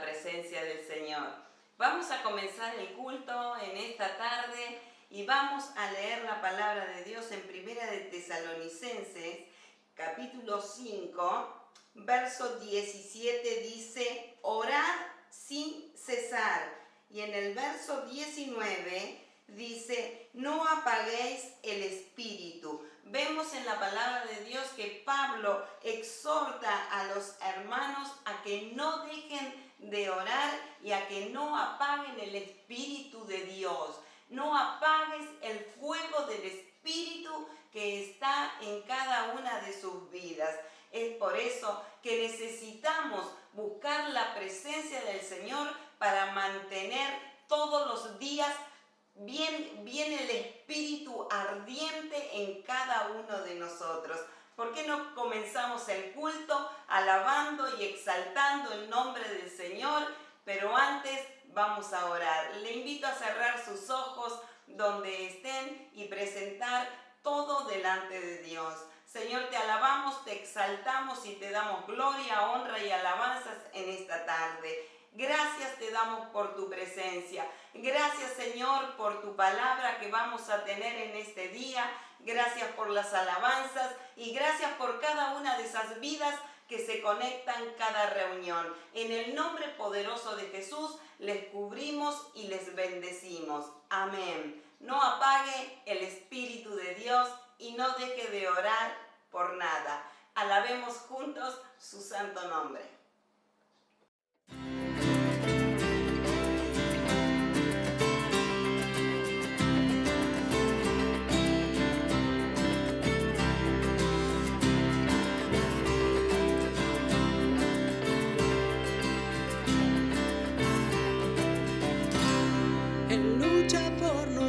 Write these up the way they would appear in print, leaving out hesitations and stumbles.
la presencia del Señor. Vamos a comenzar el culto en esta tarde y vamos a leer la palabra de Dios en Primera de Tesalonicenses, capítulo 5, verso 17 dice, orad sin cesar. Y en el verso 19 dice, no apaguéis el espíritu. Vemos en la palabra de Dios que Pablo exhorta a los hermanos a que no dejen de orar y a que no apaguen el espíritu de Dios. No apagues el fuego del espíritu que está en cada una de sus vidas. Es por eso que necesitamos buscar la presencia del Señor para mantener todos los días bien el espíritu ardiente en cada uno de nosotros. ¿Por qué no comenzamos el culto alabando y exaltando el nombre del Señor? Pero antes vamos a orar. Le invito a cerrar sus ojos donde estén y presentar todo delante de Dios. Señor, te alabamos, te exaltamos y te damos gloria, honra y alabanzas en esta tarde. Gracias te damos por tu presencia. Gracias, Señor, por tu palabra que vamos a tener en este día. Gracias por las alabanzas y gracias por cada una de esas vidas que se conectan cada reunión. En el nombre poderoso de Jesús les cubrimos y les bendecimos. Amén. No apague el Espíritu de Dios y no deje de orar por nada. Alabemos juntos su santo nombre.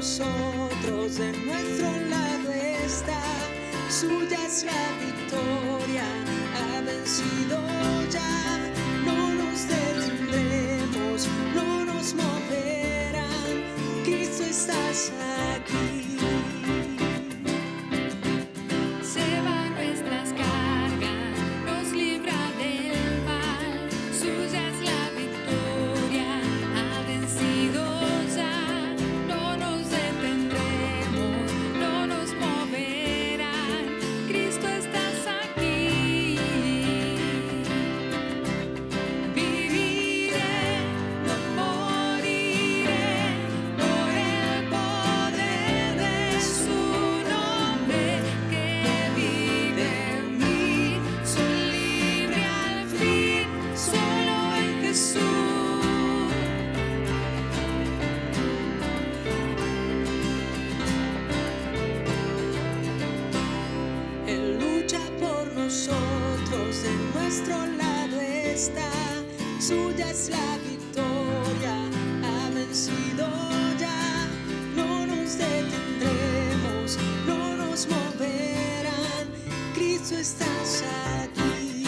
Nosotros de nuestro lado está, suya es la victoria, ha vencido ya, no nos detendremos, no nos moverán, Cristo estás aquí. Se van nuestras cargas, nos libra del mal, suya es la victoria, ha vencido ya. Suya es la victoria, ha vencido ya, no nos detendremos, no nos moverán, Cristo estás aquí.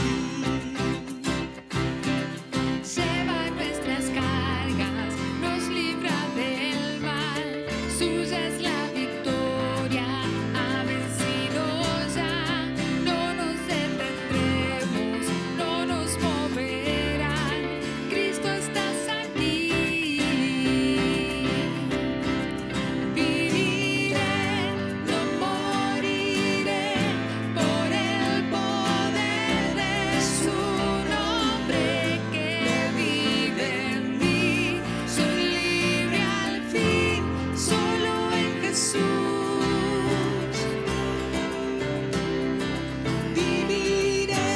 Lleva nuestras cargas, nos libra del mal, suya es la victoria, ha vencido ya, no nos detendremos, no nos moverán. Cristo estás aquí. Viviré, no moriré por el poder de su nombre que vive en mí. Soy libre al fin, solo en Jesús. Viviré,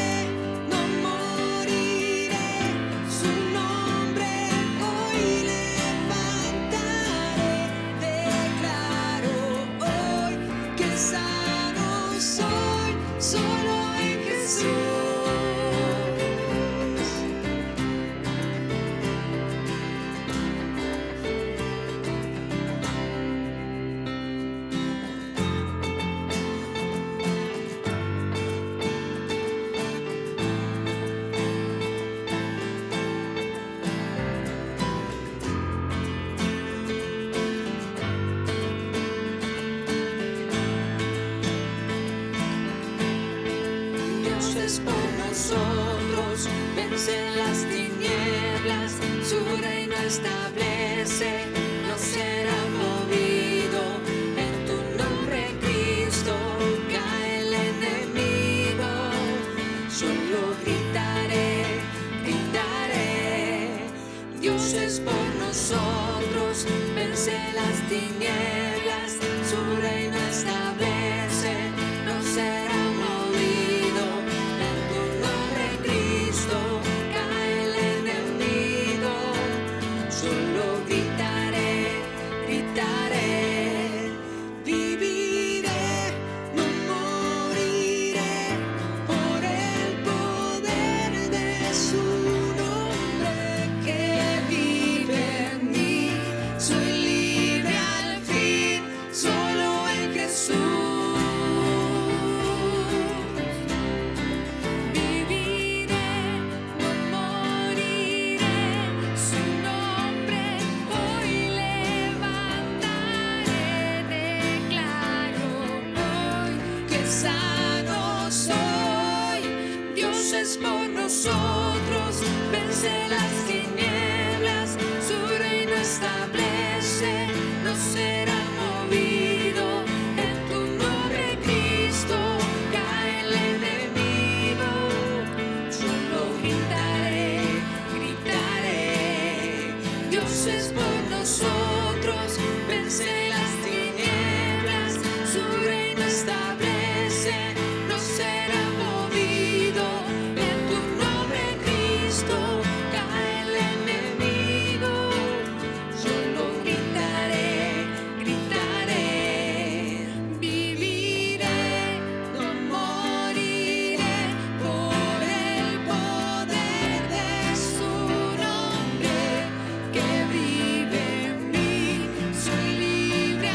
no moriré. Su nombre hoy levantaré, declaro hoy que sano soy, solo en Jesús. Dios es por nosotros, vence las tinieblas. tinieblas, su reino establece, no será movido. En tu nombre, Cristo, cae el enemigo. Solo gritaré, gritaré. Dios es por nosotros, vence las tinieblas, su reino establece, no será movido. En tu nombre, Cristo, cae el enemigo. Solo gritaré, gritaré. Viviré, no moriré, por el poder de su nombre que vive en mí. Soy libre al fin, solo en Jesús. Viviré, no moriré, su nombre hoy levantaré. Declaro hoy que sano soy. Dios es por nosotros, vence las tinieblas, su reino establece, no será movido. En tu nombre, Cristo, cae el enemigo. Solo gritaré, gritaré. Dios es por nosotros, vence las tinieblas, su reino establece, no será movido. En tu nombre, Cristo, cae el enemigo. Solo gritaré, gritaré. Viviré, no moriré, por el poder de su nombre que vive en mí. Soy libre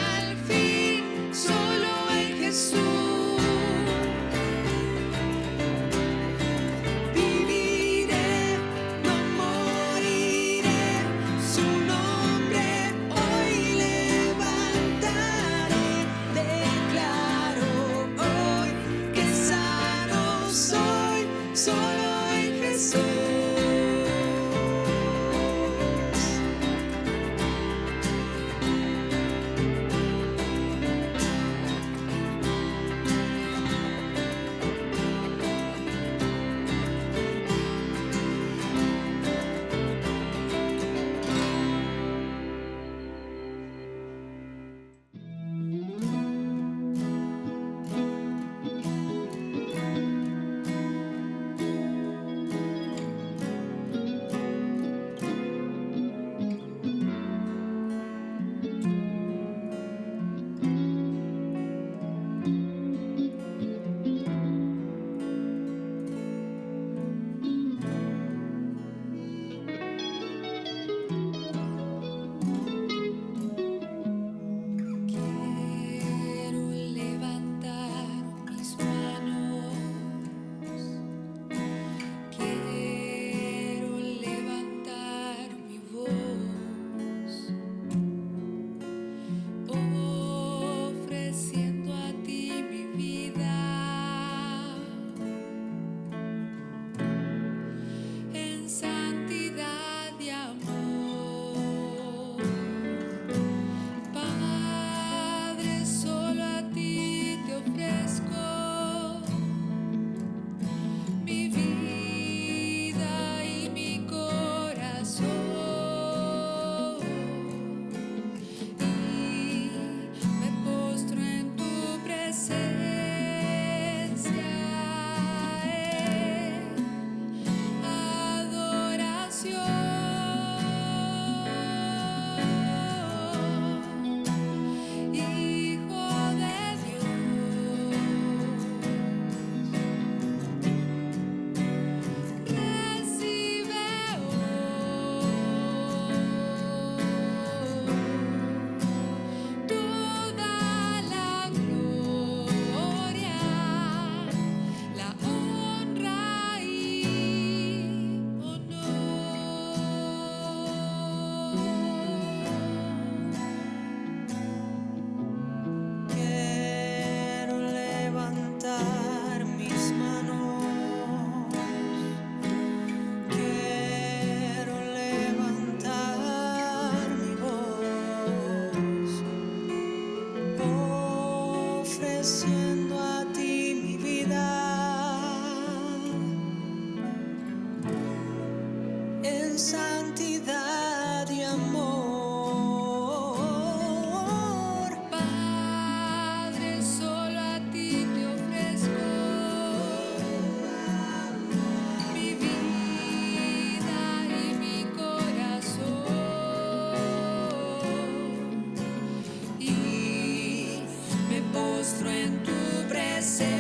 nuestro en tu presencia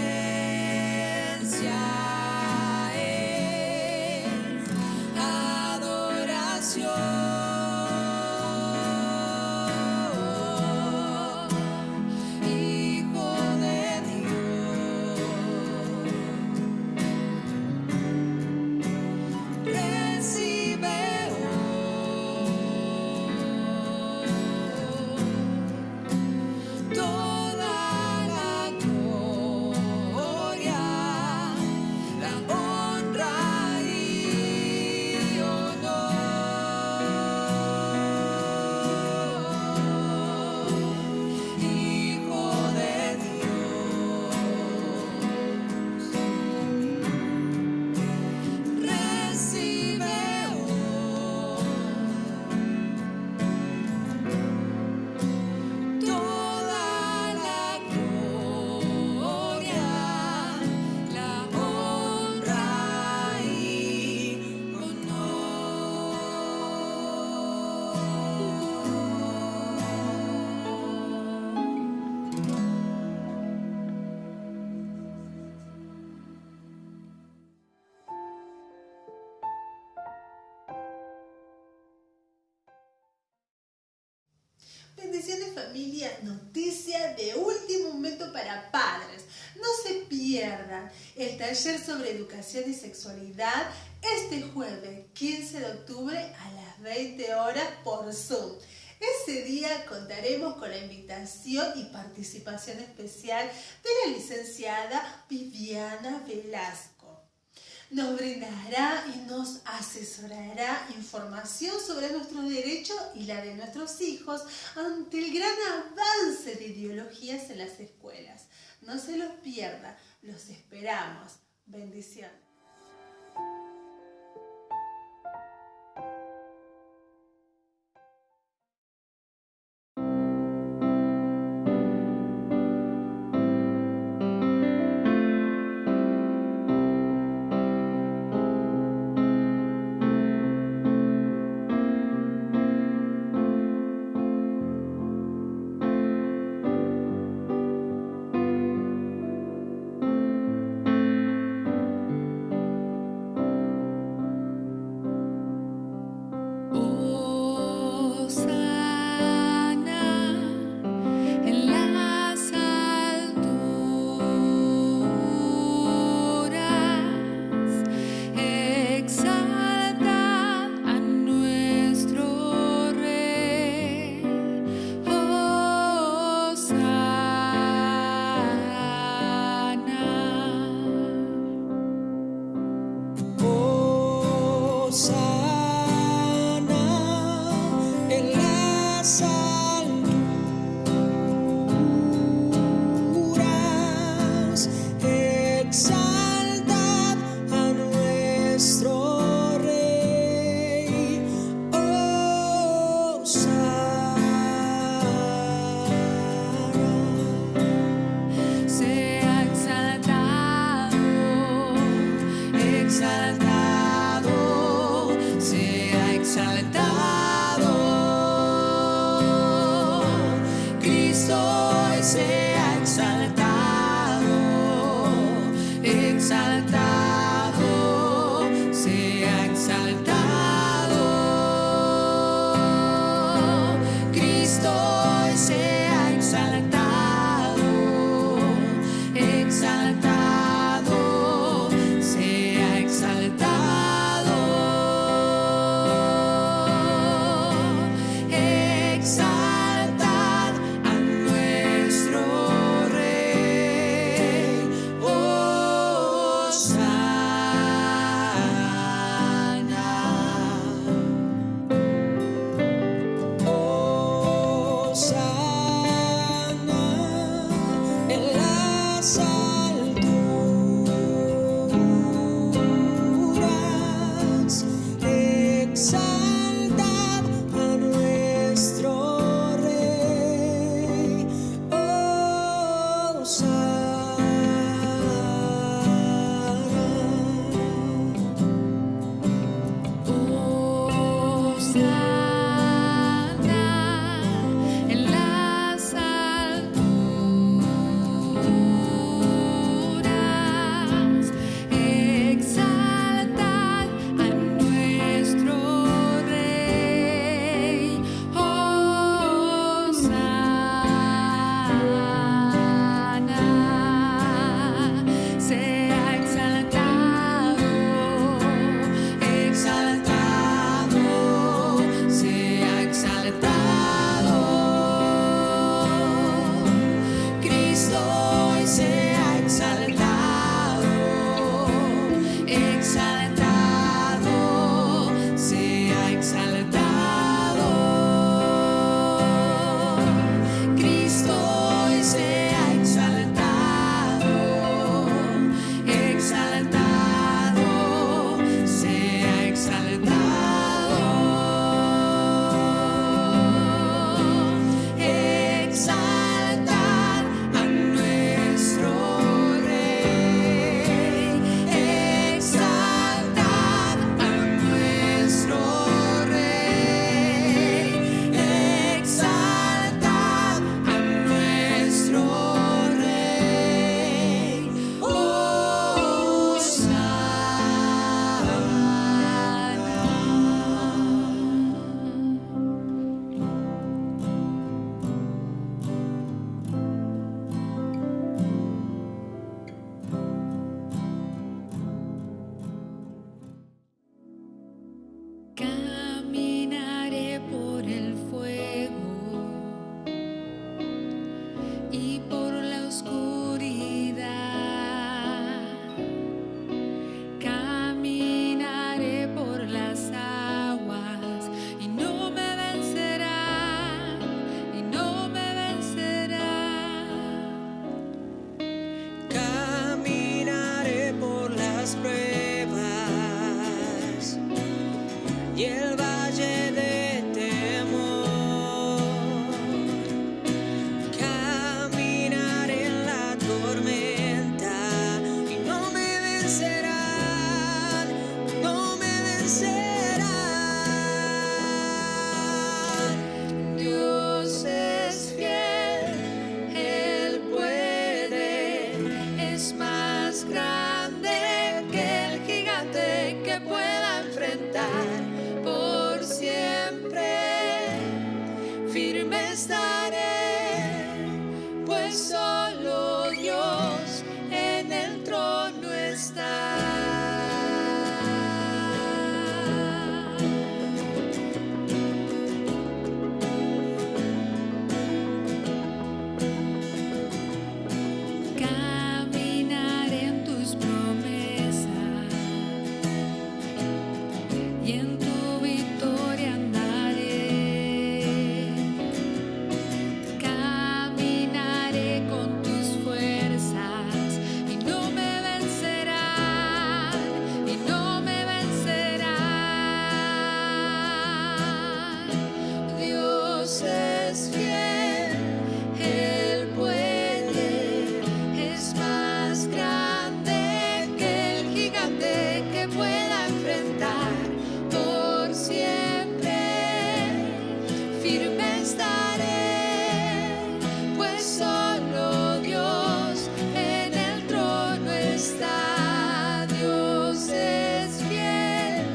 es adoración. Hijo de Dios, recibe toda la gloria, la honra y honor. Hijo de Dios, recibe toda la gloria, la honra y Bendiciones familia, noticia de último momento para padres. No se pierdan el taller sobre educación y sexualidad este jueves 15 de octubre a las 20 horas por Zoom. Ese día contaremos con la invitación y participación especial de la licenciada Viviana Velasco. Nos brindará y nos asesorará información sobre nuestros derechos y la de nuestros hijos ante el gran avance de ideologías en las escuelas. No se los pierda, los esperamos. Bendiciones. exaltado, sea exaltado. estaré, pues solo Dios en el trono está. Caminaré en tus promesas y en tu victoria andaré. Caminaré con tus fuerzas y no me vencerán, y no me vencerán. Dios es fiel, Él puede, es más grande que el gigante que pueda enfrentar. Por siempre firme estaré, pues solo Dios en el trono está. Dios es fiel,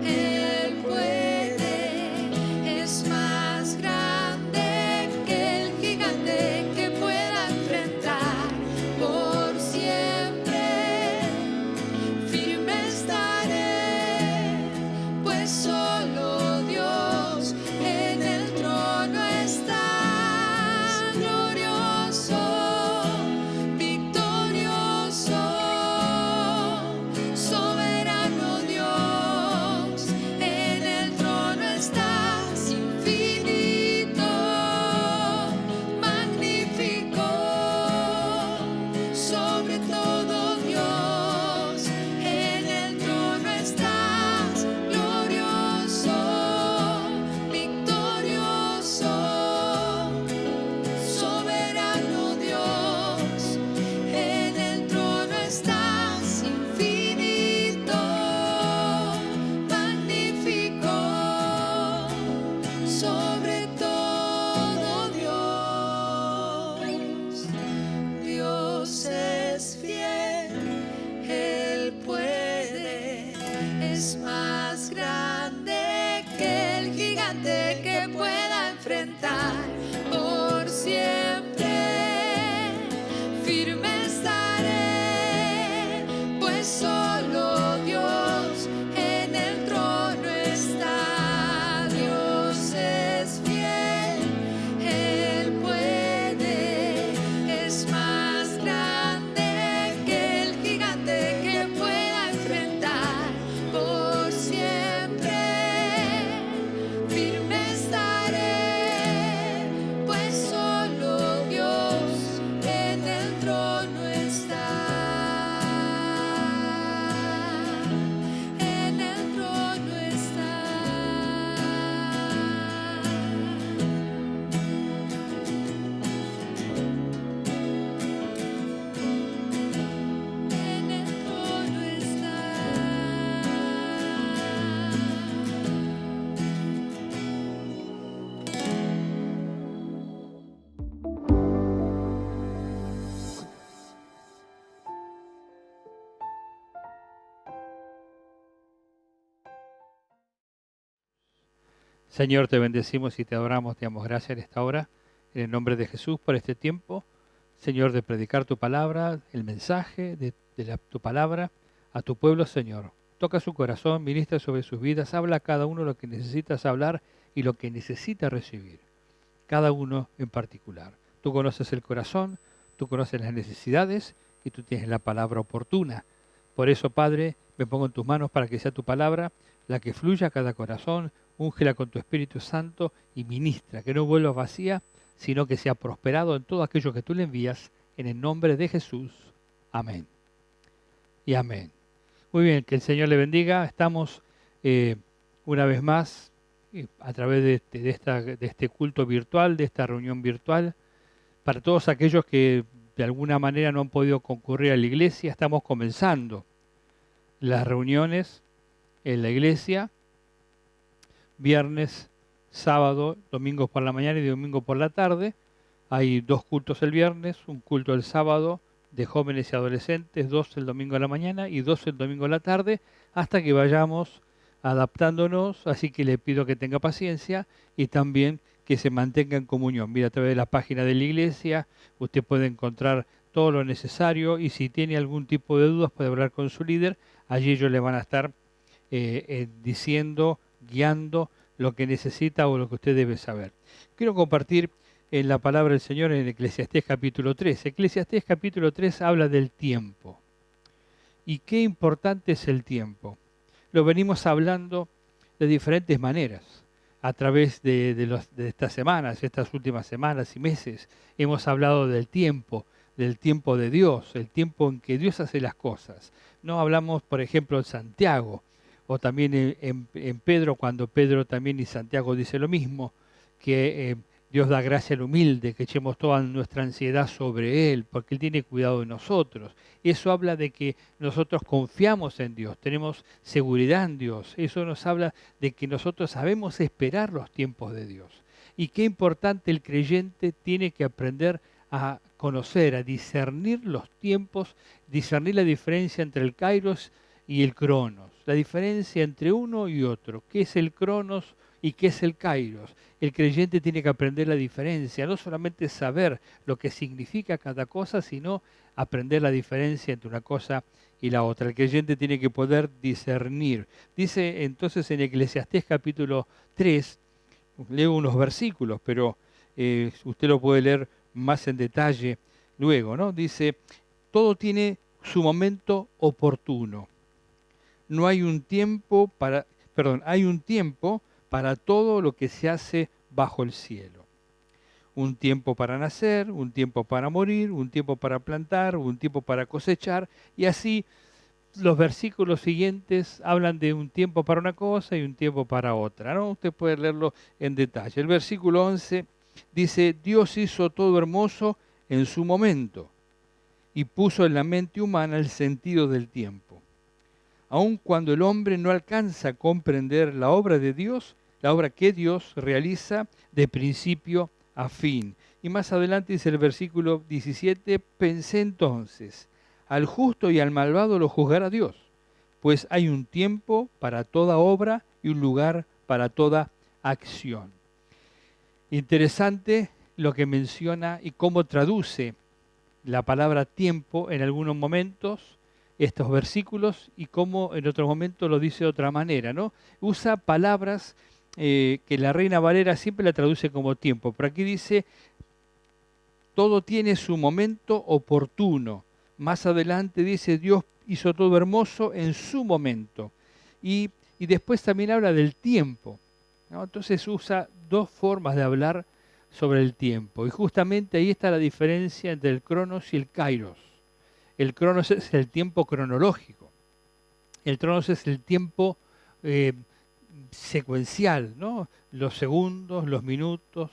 Él puede, es más grande que el gigante que pueda enfrentar. Por siempre firme estaré, pues solo Dios en el trono está. Glorioso, victorioso, soberano Dios, en el trono estás, infinito, magnífico, sobre todo Dios, en el trono estás, glorioso, victorioso, soberano Dios, en el trono estás, infinito, magnífico, sobre todo Dios. Dios es fiel, Él puede, es más grande que el gigante que pueda enfrentar. Por siempre firme estaré, pues solo Dios en el trono está. Dios es fiel, Él puede, es más grande que el gigante que pueda enfrentar. Por siempre firme estaré, pues solo Dios en el trono está. En el trono está. En el trono está. Señor, te bendecimos y te adoramos, te damos gracias en esta hora, en el nombre de Jesús, por este tiempo, Señor, de predicar tu palabra, el mensaje de tu palabra a tu pueblo, Señor. Toca su corazón, ministra sobre sus vidas, habla a cada uno lo que necesitas hablar y lo que necesita recibir, cada uno en particular. Tú conoces el corazón, tú conoces las necesidades y tú tienes la palabra oportuna. Por eso, Padre, me pongo en tus manos para que sea tu palabra la que fluya a cada corazón, úngela con tu Espíritu Santo y ministra, que no vuelva vacía, sino que sea prosperado en todo aquello que tú le envías, en el nombre de Jesús. Amén. Y amén. Muy bien, que el Señor le bendiga. Estamos una vez más a través de este culto virtual, de esta reunión virtual. Para todos aquellos que de alguna manera no han podido concurrir a la iglesia, estamos comenzando las reuniones en la iglesia, viernes, sábado, domingo por la mañana y domingo por la tarde. Hay 2 cultos el viernes, un culto el sábado de jóvenes y adolescentes, 2 el domingo a la mañana y 2 el domingo a la tarde, hasta que vayamos adaptándonos, así que le pido que tenga paciencia y también que se mantenga en comunión. Mira, a través de la página de la iglesia usted puede encontrar todo lo necesario y si tiene algún tipo de dudas puede hablar con su líder. Allí ellos le van a estar diciendo, guiando lo que necesita o lo que usted debe saber. Quiero compartir en la palabra del Señor en Eclesiastés capítulo 3. Eclesiastés capítulo 3 habla del tiempo. ¿Y qué importante es el tiempo? Lo venimos hablando de diferentes maneras. A través de estas semanas, estas últimas semanas y meses, hemos hablado del tiempo de Dios, el tiempo en que Dios hace las cosas. No hablamos, por ejemplo, en Santiago, o también en Pedro, cuando Pedro también y Santiago dice lo mismo, que Dios da gracia al humilde, que echemos toda nuestra ansiedad sobre Él, porque Él tiene cuidado de nosotros. Eso habla de que nosotros confiamos en Dios, tenemos seguridad en Dios. Eso nos habla de que nosotros sabemos esperar los tiempos de Dios. Y qué importante el creyente tiene que aprender a conocer, a discernir los tiempos, discernir la diferencia entre el kairos y el cronos, la diferencia entre uno y otro. ¿Qué es el cronos y qué es el kairos? El creyente tiene que aprender la diferencia, no solamente saber lo que significa cada cosa, sino aprender la diferencia entre una cosa y la otra. El creyente tiene que poder discernir. Dice entonces en Eclesiastés capítulo 3, leo unos versículos, pero usted lo puede leer más en detalle luego, ¿no? Dice, todo tiene su momento oportuno. No hay un tiempo para, hay un tiempo para todo lo que se hace bajo el cielo. Un tiempo para nacer, un tiempo para morir, un tiempo para plantar, un tiempo para cosechar, y así los versículos siguientes hablan de un tiempo para una cosa y un tiempo para otra, ¿no? Usted puede leerlo en detalle. El versículo 11 dice, Dios hizo todo hermoso en su momento y puso en la mente humana el sentido del tiempo. Aun cuando el hombre no alcanza a comprender la obra de Dios, la obra que Dios realiza de principio a fin. Y más adelante dice el versículo 17, pensé entonces, al justo y al malvado lo juzgará Dios, pues hay un tiempo para toda obra y un lugar para toda acción. Interesante lo que menciona y cómo traduce la palabra tiempo en algunos momentos, estos versículos, y cómo en otros momentos lo dice de otra manera, ¿no? Usa palabras que la Reina Valera siempre la traduce como tiempo, pero aquí dice, todo tiene su momento oportuno. Más adelante dice, Dios hizo todo hermoso en su momento. Y después también habla del tiempo, ¿no? Entonces usa dos formas de hablar sobre el tiempo. Y justamente ahí está la diferencia entre el cronos y el kairos. El cronos es el tiempo cronológico. El cronos es el tiempo secuencial, ¿no? Los segundos, los minutos,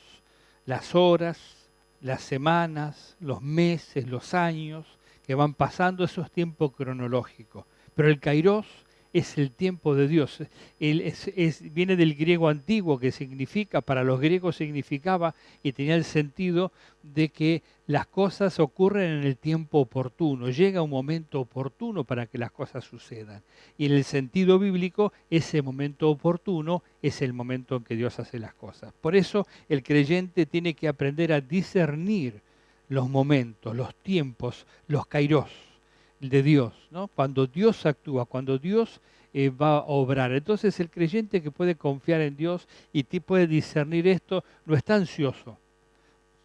las horas, las semanas, los meses, los años que van pasando, eso es tiempo cronológico. Pero el kairos es el tiempo de Dios. Viene del griego antiguo, que significa, para los griegos significaba y tenía el sentido de que las cosas ocurren en el tiempo oportuno. Llega un momento oportuno para que las cosas sucedan. Y en el sentido bíblico, ese momento oportuno es el momento en que Dios hace las cosas. Por eso el creyente tiene que aprender a discernir los momentos, los tiempos, los kairos de Dios, ¿no? Cuando Dios actúa, cuando Dios va a obrar. Entonces el creyente que puede confiar en Dios y puede discernir esto, no está ansioso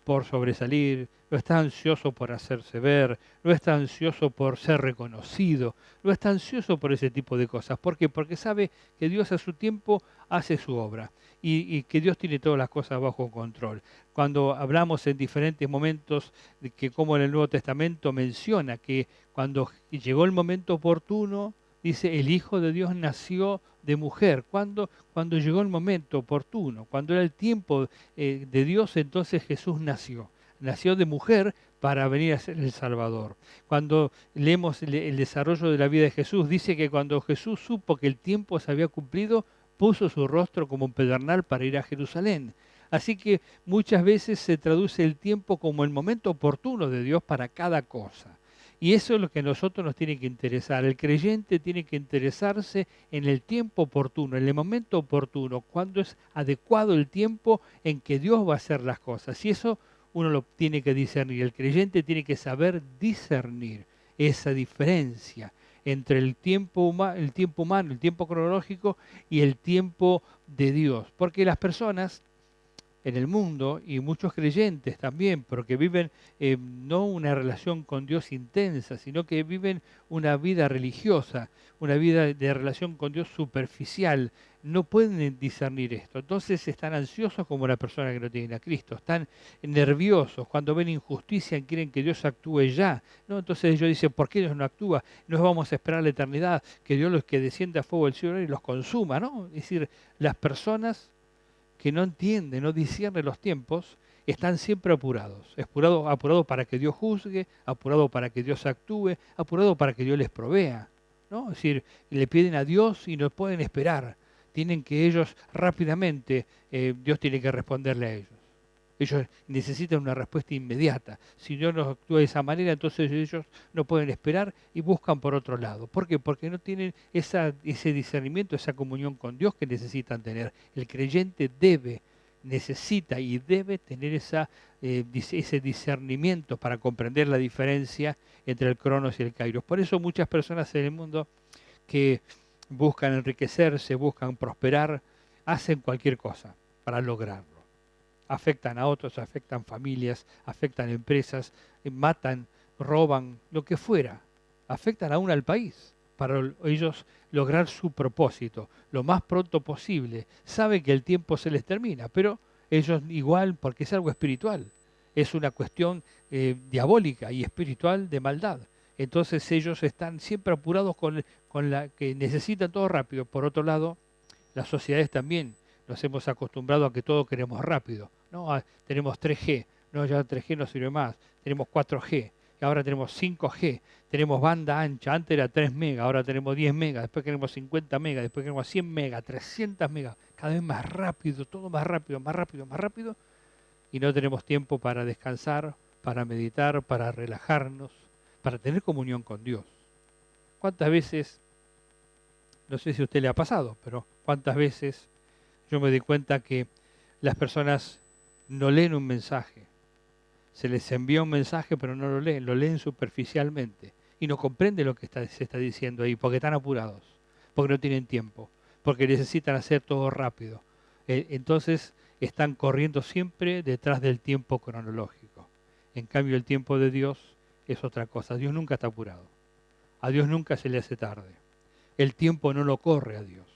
por sobresalir, no está ansioso por hacerse ver, no está ansioso por ser reconocido, no está ansioso por ese tipo de cosas. ¿Por qué? Porque sabe que Dios a su tiempo hace su obra y que Dios tiene todas las cosas bajo control. Cuando hablamos en diferentes momentos de que, como en el Nuevo Testamento menciona que cuando llegó el momento oportuno, dice, el Hijo de Dios nació de mujer. Cuando llegó el momento oportuno, cuando era el tiempo de Dios, entonces Jesús nació. Nació de mujer para venir a ser el Salvador. Cuando leemos el desarrollo de la vida de Jesús, dice que cuando Jesús supo que el tiempo se había cumplido, puso su rostro como un pedernal para ir a Jerusalén. Así que muchas veces se traduce el tiempo como el momento oportuno de Dios para cada cosa. Y eso es lo que a nosotros nos tiene que interesar. El creyente tiene que interesarse en el tiempo oportuno, en el momento oportuno, cuando es adecuado el tiempo en que Dios va a hacer las cosas. Y eso uno lo tiene que discernir. El creyente tiene que saber discernir esa diferencia entre el tiempo humano, el tiempo cronológico y el tiempo de Dios. Porque las personas en el mundo, y muchos creyentes también, pero que viven no una relación con Dios intensa, sino que viven una vida religiosa, una vida de relación con Dios superficial, no pueden discernir esto. Entonces están ansiosos como la persona que no tiene a Cristo, están nerviosos, cuando ven injusticia quieren que Dios actúe ya, ¿no? Entonces ellos dicen, ¿por qué Dios no actúa? No vamos a esperar la eternidad, que Dios los que descienda a fuego del cielo y los consuma, ¿no? Es decir, las personas que no entienden, no disciernen los tiempos, están siempre apurados. Apurados para que Dios juzgue, apurados para que Dios actúe, apurados para que Dios les provea, ¿no? Es decir, le piden a Dios y no pueden esperar. Tienen que ellos rápidamente, Dios tiene que responderle a ellos. Ellos necesitan una respuesta inmediata. Si Dios no actúa de esa manera, entonces ellos no pueden esperar y buscan por otro lado. ¿Por qué? Porque no tienen ese discernimiento, esa comunión con Dios que necesitan tener. El creyente necesita y debe tener ese discernimiento para comprender la diferencia entre el Cronos y el Kairos. Por eso muchas personas en el mundo que buscan enriquecerse, buscan prosperar, hacen cualquier cosa para lograrlo. Afectan a otros, afectan familias, afectan empresas, matan, roban, lo que fuera. Afectan aún al país para ellos lograr su propósito lo más pronto posible. Saben que el tiempo se les termina, pero ellos igual, porque es algo espiritual, es una cuestión diabólica y espiritual de maldad. Entonces ellos están siempre apurados con la que necesitan todo rápido. Por otro lado, las sociedades también nos hemos acostumbrado a que todo queremos rápido. No, tenemos 3G, no, ya 3G no sirve más, tenemos 4G, y ahora tenemos 5G, tenemos banda ancha, antes era 3 megas, ahora tenemos 10 megas, después queremos 50 megas, después queremos 100 megas, 300 megas, cada vez más rápido, todo más rápido, más rápido, más rápido, y no tenemos tiempo para descansar, para meditar, para relajarnos, para tener comunión con Dios. ¿Cuántas veces, no sé si a usted le ha pasado, pero cuántas veces yo me di cuenta que las personas no leen un mensaje? Se les envía un mensaje, pero no lo leen superficialmente y no comprenden lo que se está diciendo ahí, porque están apurados, porque no tienen tiempo, porque necesitan hacer todo rápido. Entonces están corriendo siempre detrás del tiempo cronológico. En cambio, el tiempo de Dios es otra cosa. Dios nunca está apurado. A Dios nunca se le hace tarde. El tiempo no lo corre a Dios,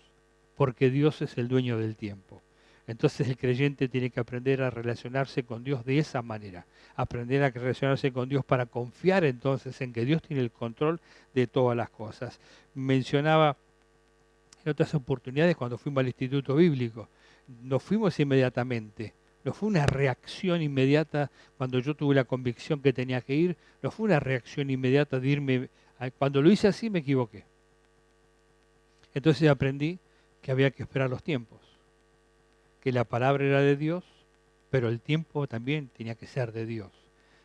porque Dios es el dueño del tiempo. Entonces el creyente tiene que aprender a relacionarse con Dios de esa manera, aprender a relacionarse con Dios para confiar entonces en que Dios tiene el control de todas las cosas. Mencionaba en otras oportunidades cuando fuimos al Instituto Bíblico, nos fuimos inmediatamente, no fue una reacción inmediata cuando yo tuve la convicción que tenía que ir, no fue una reacción inmediata de irme, cuando lo hice así me equivoqué. Entonces aprendí que había que esperar los tiempos, que la palabra era de Dios, pero el tiempo también tenía que ser de Dios.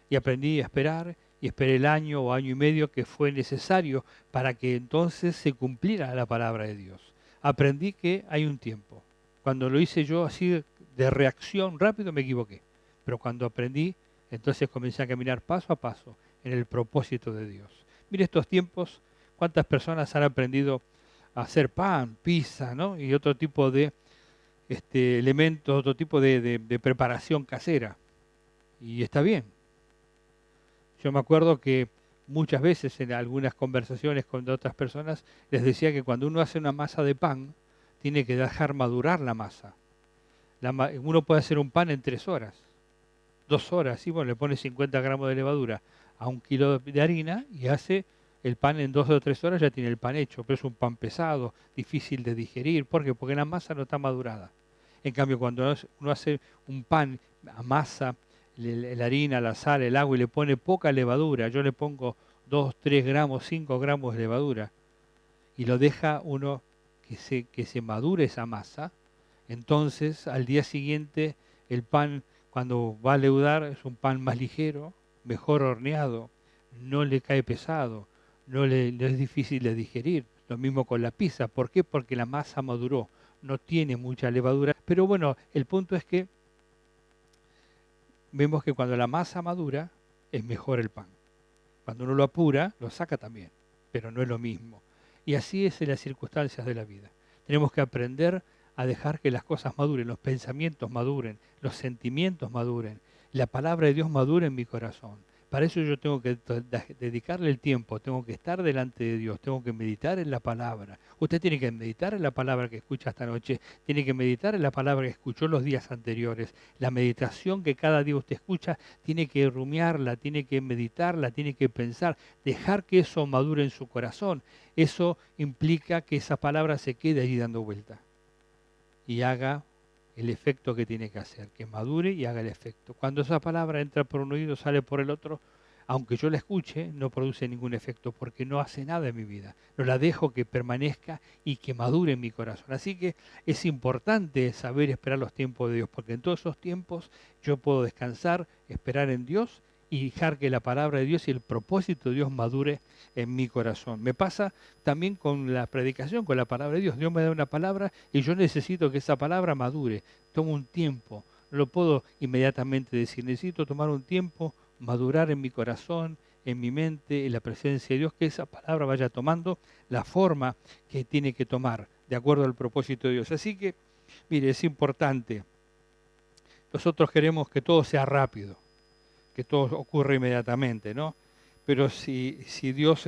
Y aprendí a esperar, y esperé el año o año y medio que fue necesario para que entonces se cumpliera la palabra de Dios. Aprendí que hay un tiempo. Cuando lo hice yo así de reacción rápido me equivoqué, pero cuando aprendí, entonces comencé a caminar paso a paso en el propósito de Dios. Mire estos tiempos, cuántas personas han aprendido a hacer pan, pizza, ¿no? Y otro tipo de elementos, otro tipo de preparación casera. Y está bien. Yo me acuerdo que muchas veces en algunas conversaciones con otras personas les decía que cuando uno hace una masa de pan, tiene que dejar madurar la masa. Uno puede hacer un pan en 3 horas, 2 horas, y bueno, le pone 50 gramos de levadura a 1 kilo de harina y hace el pan en 2 o 3 horas, ya tiene el pan hecho, pero es un pan pesado, difícil de digerir. ¿Por qué? Porque la masa no está madurada. En cambio, cuando uno hace un pan, amasa la harina, la sal, el agua y le pone poca levadura, yo le pongo 2, 3 gramos, 5 gramos de levadura, y lo deja uno que se madure esa masa, entonces al día siguiente el pan, cuando va a leudar, es un pan más ligero, mejor horneado, no le cae pesado, no es difícil de digerir. Lo mismo con la pizza. ¿Por qué? Porque la masa maduró, no tiene mucha levadura. Pero bueno, el punto es que vemos que cuando la masa madura es mejor el pan. Cuando uno lo apura, lo saca también, pero no es lo mismo. Y así es en las circunstancias de la vida. Tenemos que aprender a dejar que las cosas maduren, los pensamientos maduren, los sentimientos maduren, la palabra de Dios madure en mi corazón. Para eso yo tengo que dedicarle el tiempo, tengo que estar delante de Dios, tengo que meditar en la palabra. Usted tiene que meditar en la palabra que escucha esta noche, tiene que meditar en la palabra que escuchó los días anteriores. La meditación que cada día usted escucha, tiene que rumiarla, tiene que meditarla, tiene que pensar, dejar que eso madure en su corazón. Eso implica que esa palabra se quede allí dando vuelta y haga el efecto que tiene que hacer, que madure y haga el efecto. Cuando esa palabra entra por un oído, sale por el otro, aunque yo la escuche, no produce ningún efecto porque no hace nada en mi vida. No la dejo que permanezca y que madure en mi corazón. Así que es importante saber esperar los tiempos de Dios, porque en todos esos tiempos yo puedo descansar, esperar en Dios y dejar que la palabra de Dios y el propósito de Dios madure en mi corazón. Me pasa también con la predicación, con la palabra de Dios. Dios me da una palabra y yo necesito que esa palabra madure. Tomo un tiempo, no lo puedo inmediatamente decir. Necesito tomar un tiempo, madurar en mi corazón, en mi mente, en la presencia de Dios, que esa palabra vaya tomando la forma que tiene que tomar, de acuerdo al propósito de Dios. Así que, mire, es importante. Nosotros queremos que todo sea rápido, que todo ocurra inmediatamente, ¿no? Pero si Dios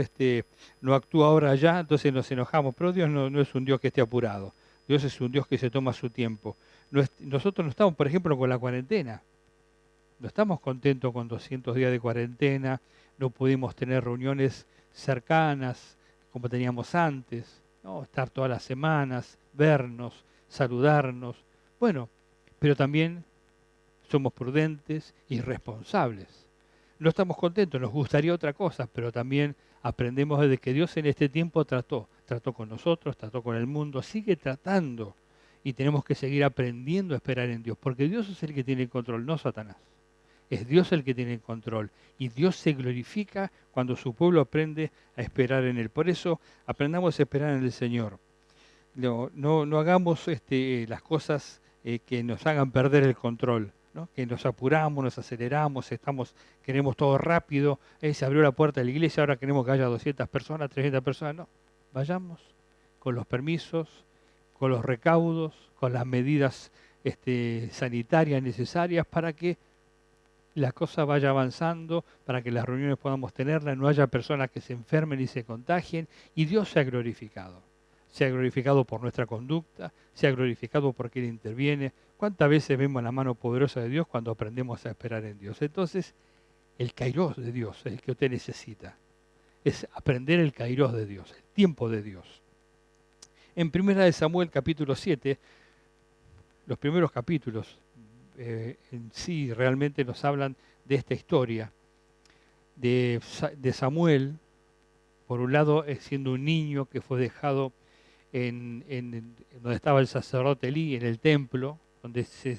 no actúa ahora ya, entonces nos enojamos. Pero Dios no es un Dios que esté apurado. Dios es un Dios que se toma su tiempo. Nosotros no estamos, por ejemplo, con la cuarentena. No estamos contentos con 200 días de cuarentena. No pudimos tener reuniones cercanas como teníamos antes, ¿no? Estar todas las semanas, vernos, saludarnos. Bueno, pero también somos prudentes y responsables. No estamos contentos, nos gustaría otra cosa, pero también aprendemos de que Dios en este tiempo trató con nosotros, trató con el mundo, sigue tratando y tenemos que seguir aprendiendo a esperar en Dios, porque Dios es el que tiene el control, no Satanás. Es Dios el que tiene el control y Dios se glorifica cuando su pueblo aprende a esperar en Él. Por eso aprendamos a esperar en el Señor. No hagamos las cosas que nos hagan perder el control, ¿no? Que nos apuramos, nos aceleramos, queremos todo rápido, se abrió la puerta de la iglesia, ahora queremos que haya 200 personas, 300 personas, no, vayamos con los permisos, con los recaudos, con las medidas sanitarias necesarias para que la cosa vaya avanzando, para que las reuniones podamos tenerlas, no haya personas que se enfermen y se contagien, y Dios sea glorificado. Sea glorificado por nuestra conducta, sea glorificado porque Él interviene. ¿Cuántas veces vemos la mano poderosa de Dios cuando aprendemos a esperar en Dios? Entonces, el kairos de Dios es el que usted necesita. Es aprender el kairos de Dios, el tiempo de Dios. En 1 Samuel capítulo 7, los primeros capítulos en sí realmente nos hablan de esta historia de Samuel, por un lado siendo un niño que fue dejado en donde estaba el sacerdote Elí, en el templo, donde se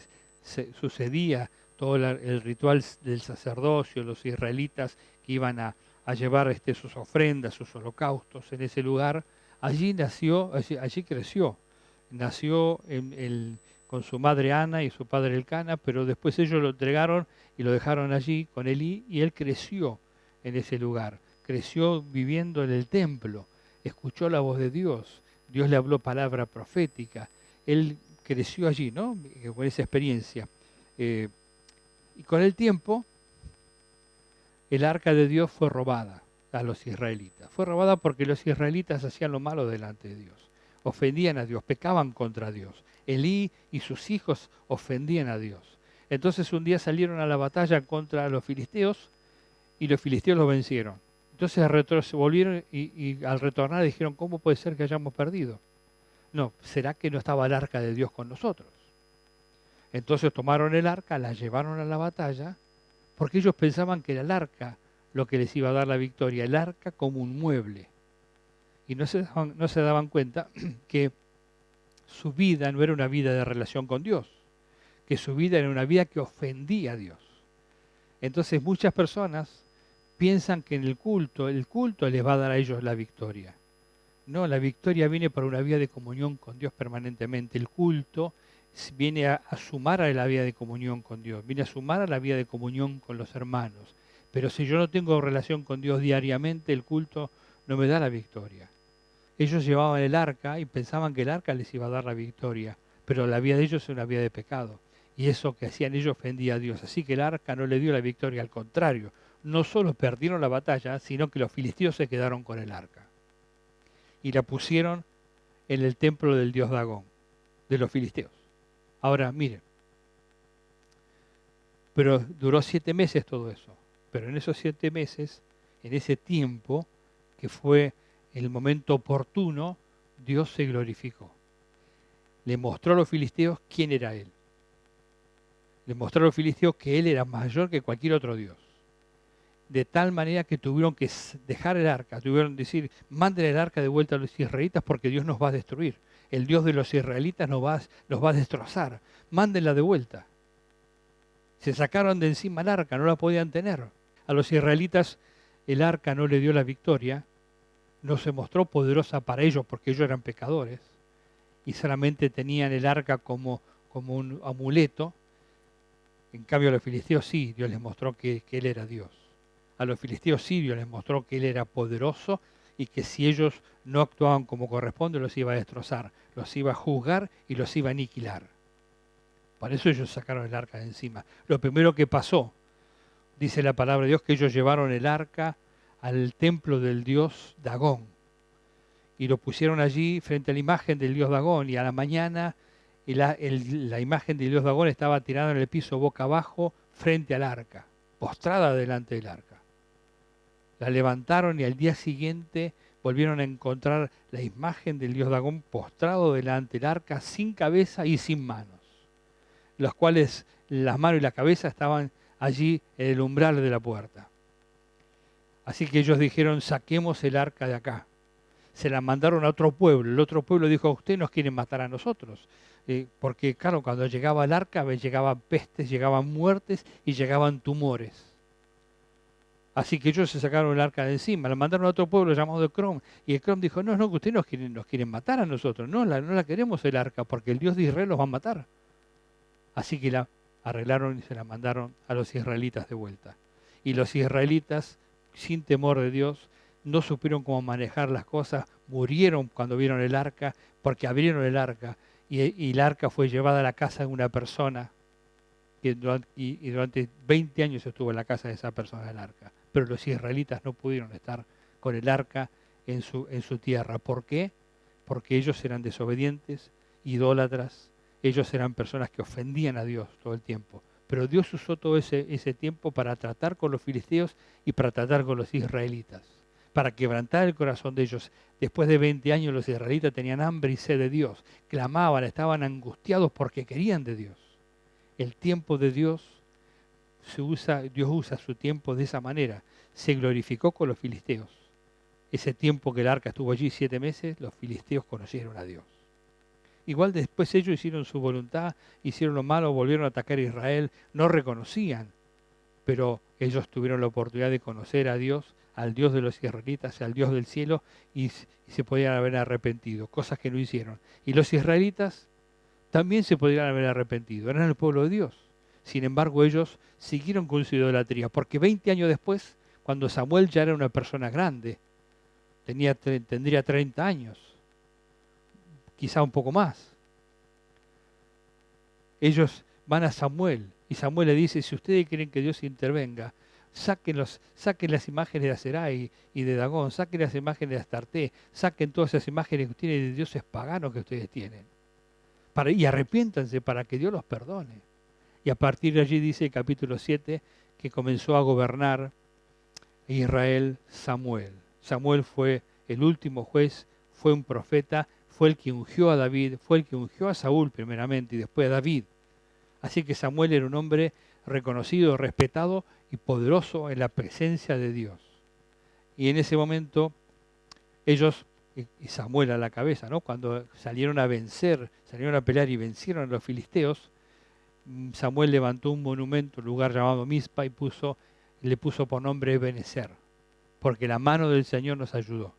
sucedía todo el ritual del sacerdocio, los israelitas que iban a llevar sus ofrendas, sus holocaustos en ese lugar. Allí creció. Nació con su madre Ana y su padre Elcana, pero después ellos lo entregaron y lo dejaron allí con Elí, y él creció en ese lugar. Creció viviendo en el templo, escuchó la voz de Dios. Dios le habló palabra profética. Él creció allí, ¿no? Con esa experiencia. Y con el tiempo, el arca de Dios fue robada a los israelitas. Fue robada porque los israelitas hacían lo malo delante de Dios. Ofendían a Dios, pecaban contra Dios. Elí y sus hijos ofendían a Dios. Entonces un día salieron a la batalla contra los filisteos y los filisteos los vencieron. Entonces volvieron y al retornar dijeron, ¿cómo puede ser que hayamos perdido? No, ¿será que no estaba el arca de Dios con nosotros? Entonces tomaron el arca, la llevaron a la batalla, porque ellos pensaban que era el arca lo que les iba a dar la victoria, el arca como un mueble. Y no se daban cuenta que su vida no era una vida de relación con Dios, que su vida era una vida que ofendía a Dios. Entonces muchas personas piensan que en el culto les va a dar a ellos la victoria. No, la victoria viene por una vida de comunión con Dios permanentemente. El culto viene a sumar a la vida de comunión con Dios, viene a sumar a la vida de comunión con los hermanos. Pero si yo no tengo relación con Dios diariamente, el culto no me da la victoria. Ellos llevaban el arca y pensaban que el arca les iba a dar la victoria, pero la vida de ellos es una vida de pecado. Y eso que hacían ellos ofendía a Dios. Así que el arca no le dio la victoria, al contrario. No solo perdieron la batalla, sino que los filisteos se quedaron con el arca. Y la pusieron en el templo del dios Dagón, de los filisteos. Ahora, miren, pero duró 7 meses todo eso. Pero en esos 7 meses, en ese tiempo, que fue el momento oportuno, Dios se glorificó. Le mostró a los filisteos quién era Él. Le mostró a los filisteos que Él era mayor que cualquier otro Dios. De tal manera que tuvieron que dejar el arca, tuvieron que decir, manden el arca de vuelta a los israelitas porque Dios nos va a destruir. El Dios de los israelitas nos va a destrozar. Mándenla de vuelta. Se sacaron de encima el arca, no la podían tener. A los israelitas el arca no le dio la victoria, no se mostró poderosa para ellos porque ellos eran pecadores y solamente tenían el arca como un amuleto. En cambio a los filisteos sí, Dios les mostró que Él era Dios. A los filisteos sí, Dios les mostró que Él era poderoso y que si ellos no actuaban como corresponde, los iba a destrozar, los iba a juzgar y los iba a aniquilar. Por eso ellos sacaron el arca de encima. Lo primero que pasó, dice la palabra de Dios, que ellos llevaron el arca al templo del dios Dagón y lo pusieron allí frente a la imagen del dios Dagón, y a la mañana la imagen del dios Dagón estaba tirada en el piso boca abajo frente al arca, postrada delante del arca. La levantaron y al día siguiente volvieron a encontrar la imagen del dios Dagón postrado delante del arca, sin cabeza y sin manos, los cuales las manos y la cabeza estaban allí en el umbral de la puerta. Así que ellos dijeron, saquemos el arca de acá. Se la mandaron a otro pueblo. El otro pueblo dijo, ustedes nos quieren matar a nosotros. Porque claro, cuando llegaba el arca, llegaban pestes, llegaban muertes y llegaban tumores. Así que ellos se sacaron el arca de encima, la mandaron a otro pueblo llamado Ecrón. Y Ecrón dijo, no, que ustedes nos quieren matar a nosotros. No la queremos el arca, porque el Dios de Israel los va a matar. Así que la arreglaron y se la mandaron a los israelitas de vuelta. Y los israelitas, sin temor de Dios, no supieron cómo manejar las cosas, murieron cuando vieron el arca, porque abrieron el arca, y el arca fue llevada a la casa de una persona, y durante 20 años estuvo en la casa de esa persona el arca. Pero los israelitas no pudieron estar con el arca en su tierra. ¿Por qué? Porque ellos eran desobedientes, idólatras, ellos eran personas que ofendían a Dios todo el tiempo. Pero Dios usó todo ese tiempo para tratar con los filisteos y para tratar con los israelitas, para quebrantar el corazón de ellos. Después de 20 años los israelitas tenían hambre y sed de Dios, clamaban, estaban angustiados porque querían de Dios. El tiempo de Dios Dios usa su tiempo de esa manera. Se glorificó con los filisteos. Ese tiempo que el arca estuvo allí 7 meses, los filisteos conocieron a Dios. Igual después ellos hicieron su voluntad, hicieron lo malo, volvieron a atacar a Israel, no reconocían, pero ellos tuvieron la oportunidad de conocer a Dios, al Dios de los israelitas, al Dios del cielo, y se podían haber arrepentido, cosas que no hicieron. Y los israelitas también se podrían haber arrepentido, eran el pueblo de Dios. Sin embargo, ellos siguieron con su idolatría, porque 20 años después, cuando Samuel ya era una persona grande, tendría 30 años, quizá un poco más. Ellos van a Samuel y Samuel le dice, si ustedes quieren que Dios intervenga, saquen las imágenes de Aserai y de Dagón, saquen las imágenes de Astarté, saquen todas esas imágenes que tienen de dioses paganos que ustedes tienen. Y arrepiéntanse para que Dios los perdone. Y a partir de allí dice el capítulo 7 que comenzó a gobernar Israel Samuel. Samuel fue el último juez, fue un profeta, fue el que ungió a David, fue el que ungió a Saúl primeramente y después a David. Así que Samuel era un hombre reconocido, respetado y poderoso en la presencia de Dios. Y en ese momento ellos, y Samuel a la cabeza, ¿no? Cuando salieron a vencer, salieron a pelear y vencieron a los filisteos, Samuel levantó un monumento, un lugar llamado Mizpa, y puso le puso por nombre Ebenezer, porque la mano del Señor nos ayudó.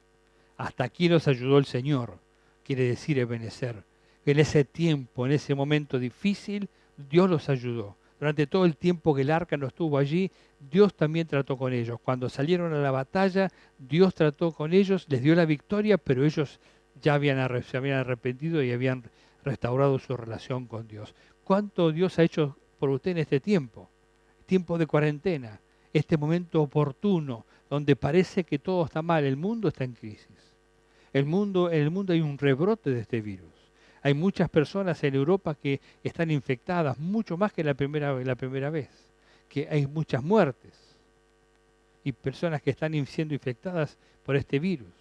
Hasta aquí nos ayudó el Señor, quiere decir Ebenezer. En ese tiempo, en ese momento difícil, Dios los ayudó. Durante todo el tiempo que el arca no estuvo allí, Dios también trató con ellos. Cuando salieron a la batalla, Dios trató con ellos, les dio la victoria, pero ellos ya se habían arrepentido y habían restaurado su relación con Dios. ¿Cuánto Dios ha hecho por usted en este tiempo? Tiempo de cuarentena, este momento oportuno, donde parece que todo está mal, el mundo está en crisis. En el mundo hay un rebrote de este virus. Hay muchas personas en Europa que están infectadas, mucho más que la primera vez, que hay muchas muertes y personas que están siendo infectadas por este virus.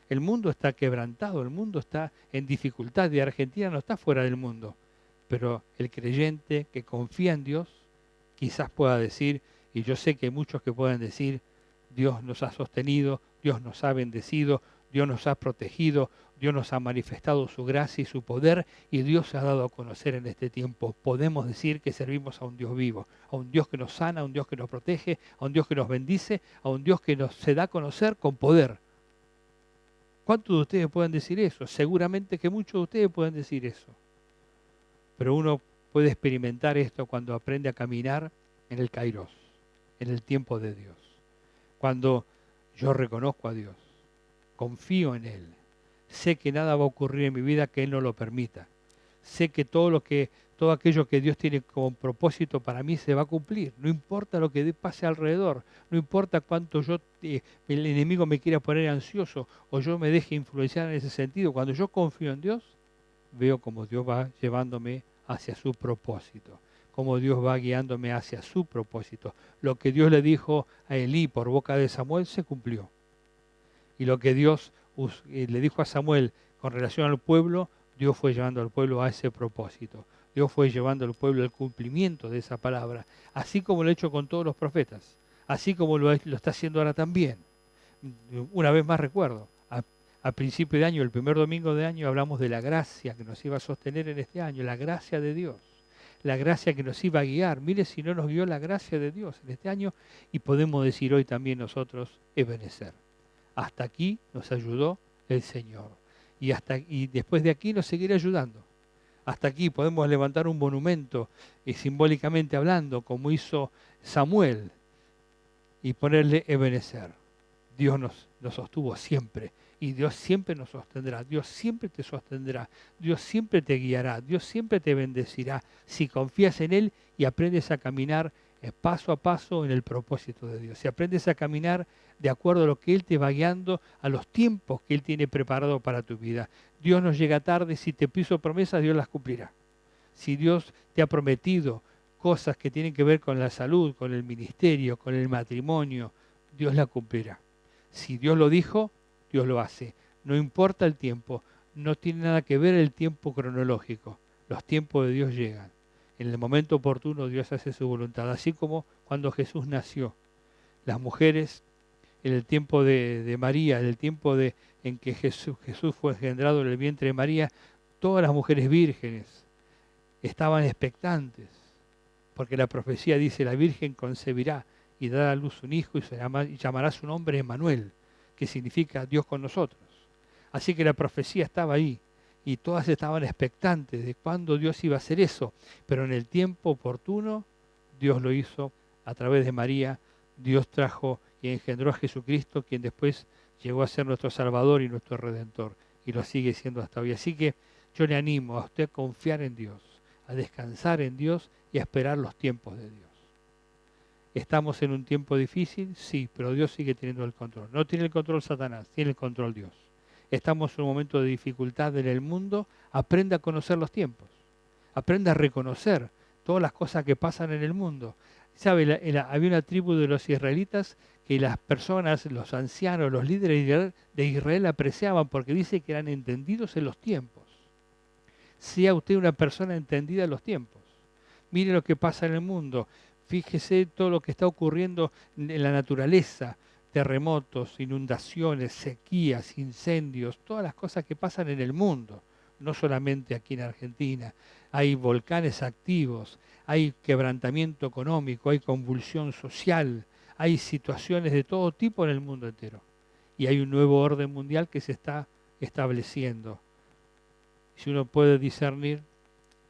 El mundo está quebrantado, el mundo está en dificultad y Argentina no está fuera del mundo. Pero el creyente que confía en Dios quizás pueda decir, y yo sé que hay muchos que pueden decir, Dios nos ha sostenido, Dios nos ha bendecido, Dios nos ha protegido, Dios nos ha manifestado su gracia y su poder y Dios se ha dado a conocer en este tiempo. Podemos decir que servimos a un Dios vivo, a un Dios que nos sana, a un Dios que nos protege, a un Dios que nos bendice, a un Dios que nos se da a conocer con poder. ¿Cuántos de ustedes pueden decir eso? Seguramente que muchos de ustedes pueden decir eso. Pero uno puede experimentar esto cuando aprende a caminar en el Kairos, en el tiempo de Dios. Cuando yo reconozco a Dios, confío en Él, sé que nada va a ocurrir en mi vida que Él no lo permita. Sé que todo aquello que Dios tiene como propósito para mí se va a cumplir. No importa lo que pase alrededor, no importa cuánto el enemigo me quiera poner ansioso o yo me deje influenciar en ese sentido. Cuando yo confío en Dios, veo como Dios va llevándome hacia su propósito, como Dios va guiándome hacia su propósito. Lo que Dios le dijo a Elí por boca de Samuel se cumplió. Y lo que Dios le dijo a Samuel con relación al pueblo, Dios fue llevando al pueblo a ese propósito. Dios fue llevando al pueblo al cumplimiento de esa palabra, así como lo ha hecho con todos los profetas, así como lo está haciendo ahora también. Una vez más recuerdo, a principio de año, el primer domingo de año, hablamos de la gracia que nos iba a sostener en este año, la gracia de Dios, la gracia que nos iba a guiar. Mire si no nos guió la gracia de Dios en este año, y podemos decir hoy también nosotros, Ebenezer. Hasta aquí nos ayudó el Señor. Y después de aquí nos seguirá ayudando. Hasta aquí podemos levantar un monumento, simbólicamente hablando, como hizo Samuel, y ponerle Ebenezer. Dios nos sostuvo siempre. Y Dios siempre nos sostendrá, Dios siempre te sostendrá, Dios siempre te guiará, Dios siempre te bendecirá si confías en Él y aprendes a caminar paso a paso en el propósito de Dios. Si aprendes a caminar de acuerdo a lo que Él te va guiando, a los tiempos que Él tiene preparado para tu vida. Dios no llega tarde, si te puso promesas, Dios las cumplirá. Si Dios te ha prometido cosas que tienen que ver con la salud, con el ministerio, con el matrimonio, Dios la cumplirá. Si Dios lo dijo, Dios lo hace. No importa el tiempo, no tiene nada que ver el tiempo cronológico. Los tiempos de Dios llegan. En el momento oportuno Dios hace su voluntad. Así como cuando Jesús nació. Las mujeres, en el tiempo de María, en el tiempo en que Jesús fue engendrado en el vientre de María, todas las mujeres vírgenes estaban expectantes. Porque la profecía dice, la Virgen concebirá y dará a luz un hijo y llamará su nombre Emmanuel, que significa Dios con nosotros. Así que la profecía estaba ahí y todas estaban expectantes de cuándo Dios iba a hacer eso. Pero en el tiempo oportuno, Dios lo hizo a través de María. Dios trajo y engendró a Jesucristo, quien después llegó a ser nuestro Salvador y nuestro Redentor, y lo sigue siendo hasta hoy. Así que yo le animo a usted a confiar en Dios, a descansar en Dios y a esperar los tiempos de Dios. ¿Estamos en un tiempo difícil? Sí, pero Dios sigue teniendo el control. No tiene el control Satanás, tiene el control Dios. Estamos en un momento de dificultad en el mundo. Aprenda a conocer los tiempos. Aprenda a reconocer todas las cosas que pasan en el mundo. ¿Sabe? Había una tribu de los israelitas que las personas, los ancianos, los líderes de Israel apreciaban porque dice que eran entendidos en los tiempos. Sea usted una persona entendida en los tiempos. Mire lo que pasa en el mundo. Fíjese todo lo que está ocurriendo en la naturaleza, terremotos, inundaciones, sequías, incendios, todas las cosas que pasan en el mundo, no solamente aquí en Argentina. Hay volcanes activos, hay quebrantamiento económico, hay convulsión social, hay situaciones de todo tipo en el mundo entero. Y hay un nuevo orden mundial que se está estableciendo. Si uno puede discernir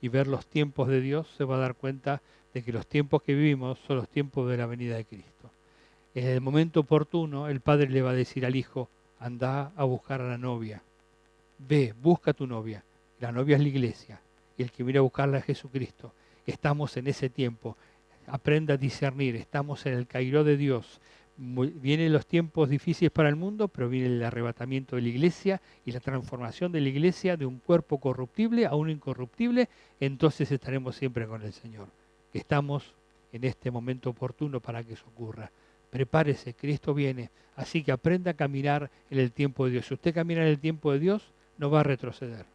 y ver los tiempos de Dios, se va a dar cuenta de que los tiempos que vivimos son los tiempos de la venida de Cristo. En el momento oportuno, el padre le va a decir al hijo, anda a buscar a la novia. Ve, busca a tu novia. La novia es la iglesia. Y el que viene a buscarla es Jesucristo. Estamos en ese tiempo. Aprenda a discernir. Estamos en el Cairó de Dios. Vienen los tiempos difíciles para el mundo, pero viene el arrebatamiento de la iglesia y la transformación de la iglesia de un cuerpo corruptible a un incorruptible. Entonces estaremos siempre con el Señor. Estamos en este momento oportuno para que eso ocurra. Prepárese, Cristo viene. Así que aprenda a caminar en el tiempo de Dios. Si usted camina en el tiempo de Dios, no va a retroceder.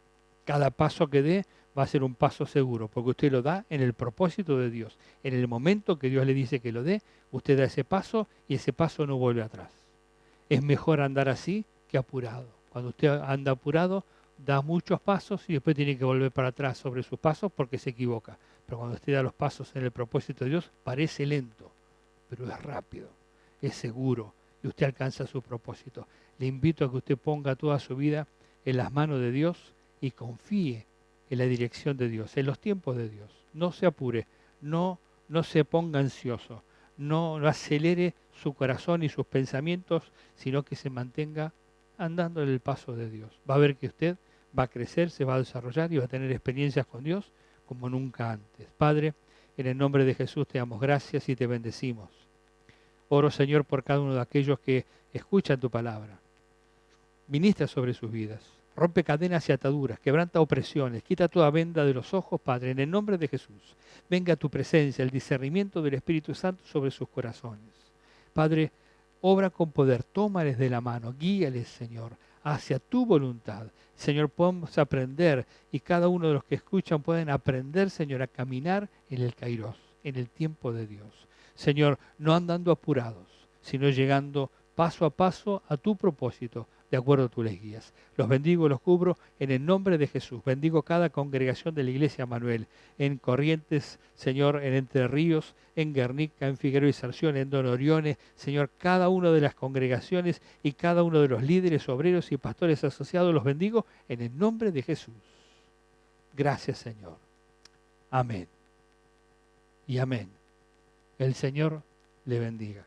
Cada paso que dé va a ser un paso seguro, porque usted lo da en el propósito de Dios. En el momento que Dios le dice que lo dé, usted da ese paso y ese paso no vuelve atrás. Es mejor andar así que apurado. Cuando usted anda apurado, da muchos pasos y después tiene que volver para atrás sobre sus pasos porque se equivoca. Pero cuando usted da los pasos en el propósito de Dios, parece lento, pero es rápido, es seguro y usted alcanza su propósito. Le invito a que usted ponga toda su vida en las manos de Dios y confíe en la dirección de Dios, en los tiempos de Dios. No se apure, no se ponga ansioso, no acelere su corazón y sus pensamientos, sino que se mantenga andando en el paso de Dios. Va a ver que usted va a crecer, se va a desarrollar y va a tener experiencias con Dios como nunca antes. Padre, en el nombre de Jesús te damos gracias y te bendecimos. Oro, Señor, por cada uno de aquellos que escuchan tu palabra. Ministra sobre sus vidas. Rompe cadenas y ataduras, quebranta opresiones, quita toda venda de los ojos, Padre, en el nombre de Jesús. Venga tu presencia, el discernimiento del Espíritu Santo sobre sus corazones. Padre, obra con poder, tómales de la mano, guíales, Señor, hacia tu voluntad. Señor, podemos aprender y cada uno de los que escuchan pueden aprender, Señor, a caminar en el Kairos, en el tiempo de Dios. Señor, no andando apurados, sino llegando paso a paso a tu propósito, de acuerdo a tus guías. Los bendigo y los cubro en el nombre de Jesús. Bendigo cada congregación de la Iglesia Manuel, en Corrientes, Señor, en Entre Ríos, en Guernica, en Figueroa y Sarción, en Don Orione, Señor, cada una de las congregaciones y cada uno de los líderes, obreros y pastores asociados, los bendigo en el nombre de Jesús. Gracias, Señor. Amén. Y amén. El Señor le bendiga.